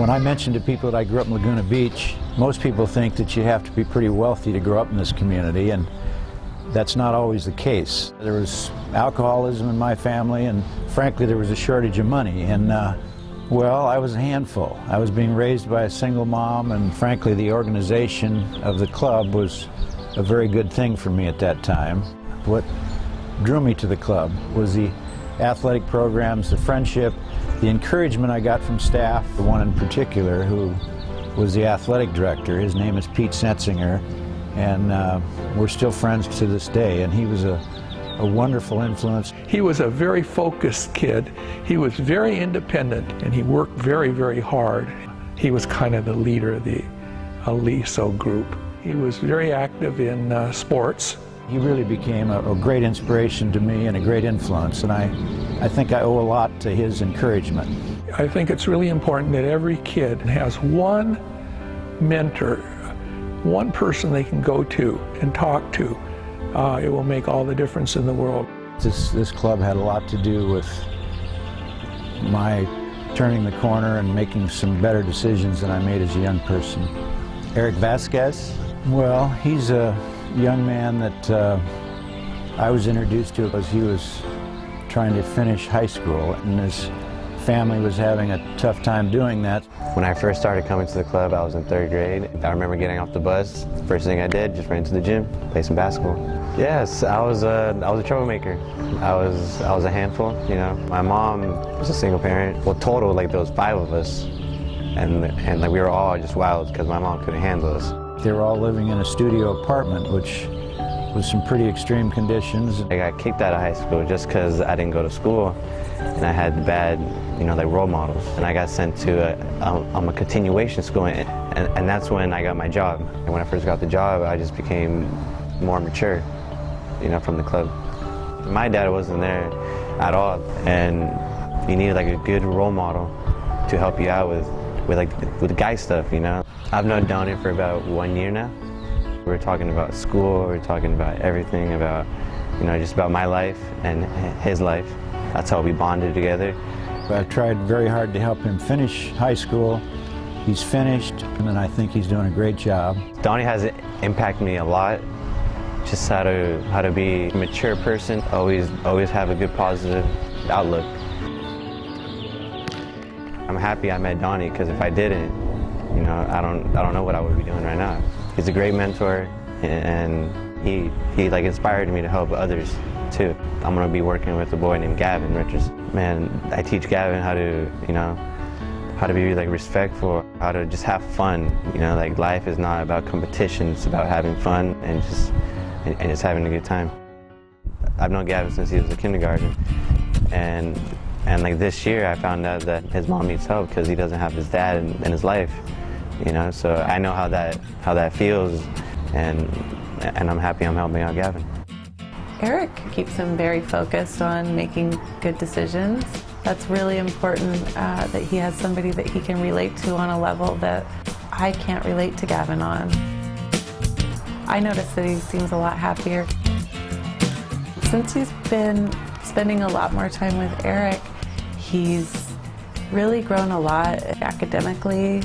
When I mention to people that I grew up in Laguna Beach, most people think that you have to be pretty wealthy to grow up in this community, and that's not always the case. There was alcoholism in my family, and frankly there was a shortage of money, and well, I was a handful. I was being raised by a single mom, and frankly the organization of the club was a very good thing for me at that time. What drew me to the club was the athletic programs, the friendship, the encouragement I got from staff. The one in particular who was the athletic director, his name is Pete Snetzinger, and we're still friends to this day, and he was a wonderful influence. He was a very focused kid. He was very independent, and he worked very, very hard. He was kind of the leader of the Aliso group. He was very active in sports. He really became a great inspiration to me and a great influence, and I think I owe a lot to his encouragement. I think it's really important that every kid has one mentor, one person they can go to and talk to. It will make all the difference in the world. This club had a lot to do with my turning the corner and making some better decisions than I made as a young person. Eric Vasquez, well, he's a young man that I was introduced to as he was trying to finish high school, and his family was having a tough time doing that. When I first started coming to the club, I was in 3rd grade. I remember getting off the bus. First thing I did, just ran to the gym, play some basketball. Yes, I was a troublemaker. I was a handful, you know. My mom was a single parent. Well, total, like there was 5 of us, and like we were all just wild because my mom couldn't handle us. They were all living in a studio apartment, which was some pretty extreme conditions. I got kicked out of high school just because I didn't go to school, and I had bad, you know, like role models. And I got sent to a continuation school, and that's when I got my job. And when I first got the job, I just became more mature, you know, from the club. My dad wasn't there at all, and you needed like a good role model to help you out with guy stuff, you know. I've known Donnie for about 1 year now. We're talking about school, we're talking about everything, about, you know, just about my life and his life. That's how we bonded together. I've tried very hard to help him finish high school. He's finished, and I think he's doing a great job. Donnie has impacted me a lot. Just how to be a mature person, always have a good positive outlook. I'm happy I met Donnie, because if I didn't, you know, I don't know what I would be doing right now. He's a great mentor, and he like inspired me to help others too. I'm gonna be working with a boy named Gavin Richards. Man, I teach Gavin how to, you know, how to be like respectful, how to just have fun. You know, like life is not about competition, it's about having fun and just having a good time. I've known Gavin since he was in kindergarten, and like this year I found out that his mom needs help because he doesn't have his dad in his life. You know, so I know how that feels, and I'm happy I'm helping out Gavin. Eric keeps him very focused on making good decisions. That's really important, that he has somebody that he can relate to on a level that I can't relate to Gavin on. I noticed that he seems a lot happier. Since he's been spending a lot more time with Eric, he's really grown a lot academically,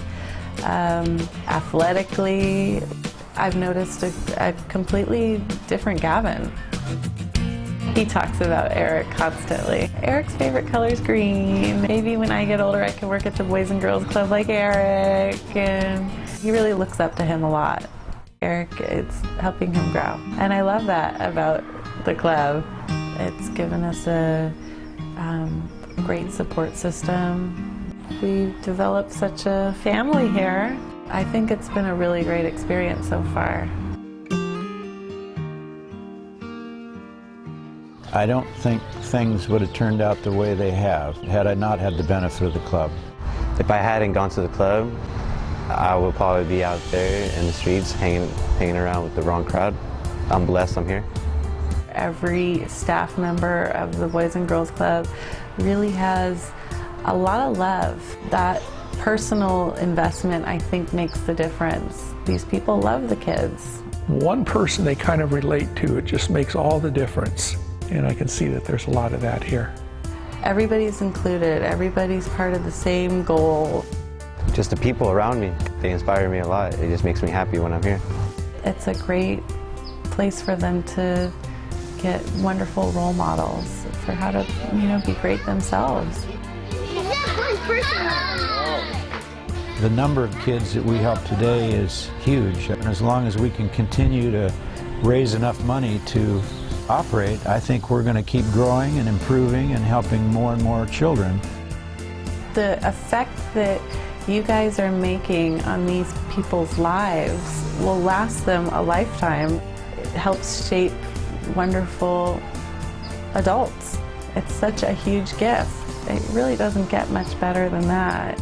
athletically. I've noticed a completely different Gavin. He talks about Eric constantly. Eric's favorite color is green. Maybe when I get older I can work at the Boys and Girls Club like Eric, and he really looks up to him a lot. Eric, it's helping him grow. And I love that about the club. It's given us a great support system. We've developed such a family here. I think it's been a really great experience so far. I don't think things would have turned out the way they have had I not had the benefit of the club. If I hadn't gone to the club, I would probably be out there in the streets hanging around with the wrong crowd. I'm blessed I'm here. Every staff member of the Boys and Girls Club really has a lot of love. That personal investment, I think, makes the difference. These people love the kids. One person they kind of relate to, it just makes all the difference. And I can see that there's a lot of that here. Everybody's included. Everybody's part of the same goal. just the people around me, they inspire me a lot. It just makes me happy when I'm here. It's a great place for them to get wonderful role models for how to, be great themselves. The number of kids that we help today is huge, and as long as we can continue to raise enough money to operate, I think we're going to keep growing and improving and helping more and more children. The effect that you guys are making on these people's lives will last them a lifetime. It helps shape wonderful adults. It's such a huge gift. It really doesn't get much better than that.